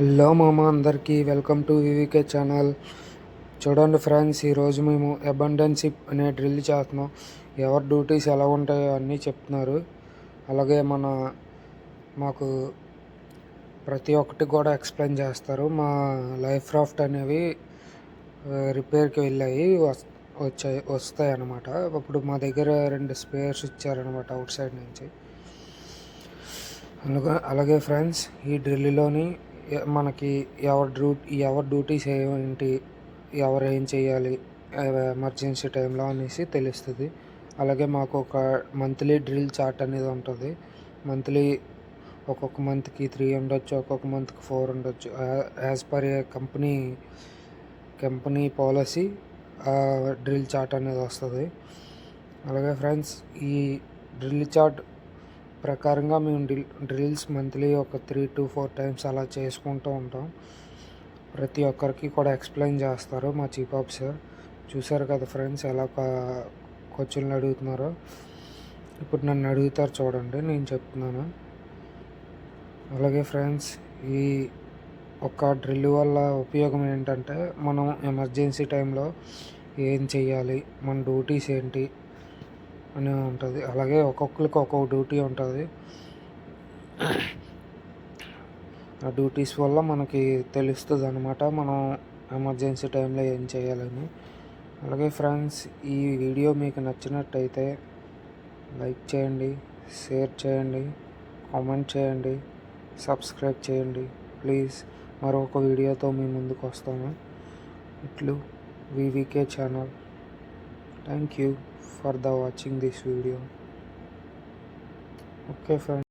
Hello మామ అందరికీ welcome to VVK channel. చూడండి ఫ్రెండ్స్, ఈరోజు మేము అబండెన్షిప్ అనే డ్రిల్ చేస్తున్నాం. ఎవరి డ్యూటీస్ ఎలా ఉంటాయో అన్నీ చెప్తున్నారు. అలాగే మాకు ప్రతి ఒక్కటి కూడా ఎక్స్ప్లెయిన్ చేస్తారు. మా లైఫ్ రాఫ్ట్ అనేవి రిపేర్కి వెళ్ళాయి, వస్తాయి అన్నమాట. ఇప్పుడు మా దగ్గర 2 స్పేర్స్ ఇచ్చారనమాట అవుట్ సైడ్ నుంచి. అలాగే ఫ్రెండ్స్, ఈ డ్రిల్లోని మనకి ఎవరి డ్యూటీస్ ఏంటి, ఎవరు ఏం చేయాలి ఎమర్జెన్సీ టైంలో అనేసి తెలుస్తుంది. అలాగే మాకు ఒక మంత్లీ డ్రిల్ చార్ట్ అనేది ఉంటుంది. మంత్లీ ఒక్కొక్క మంత్కి 3 ఉండొచ్చు, ఒక్కొక్క మంత్కి 4 ఉండొచ్చు. As per a company policy drill chart అనేది వస్తుంది. అలాగే ఫ్రెండ్స్, ఈ డ్రిల్ చార్ట్ ప్రకారంగా మేము డ్రిల్స్ మంత్లీ ఒక 3 to 4 టైమ్స్ అలా చేసుకుంటూ ఉంటాం. ప్రతి ఒక్కరికి కూడా ఎక్స్ప్లెయిన్ చేస్తారు మా చీఫ్ ఆఫీసర్. చూశారు కదా ఫ్రెండ్స్, ఎలా క్వశ్చన్లు అడుగుతున్నారో. ఇప్పుడు నన్ను అడుగుతారు, చూడండి నేను చెప్తున్నాను. అలాగే ఫ్రెండ్స్, ఈ ఒక్క డ్రిల్ వల్ల ఉపయోగం ఏంటంటే, మనం ఎమర్జెన్సీ టైంలో ఏం చేయాలి, మన డ్యూటీస్ ఏంటి అని ఉంటుంది. అలాగే ఒక్కొక్కరికి ఒక్కొక్క డ్యూటీ ఉంటుంది. ఆ డ్యూటీస్ వల్ల మనకి తెలుస్తుంది అన్నమాట, మనం ఎమర్జెన్సీ టైంలో ఏం చేయాలని. అలాగే ఫ్రెండ్స్, ఈ వీడియో మీకు నచ్చినట్టయితే లైక్ చేయండి, షేర్ చేయండి, కామెంట్ చేయండి, సబ్స్క్రైబ్ చేయండి ప్లీజ్. మరొక వీడియోతో మీ ముందుకు వస్తాము. ఇట్లు VVK channel. Thank you for the watching this video. Okay friends.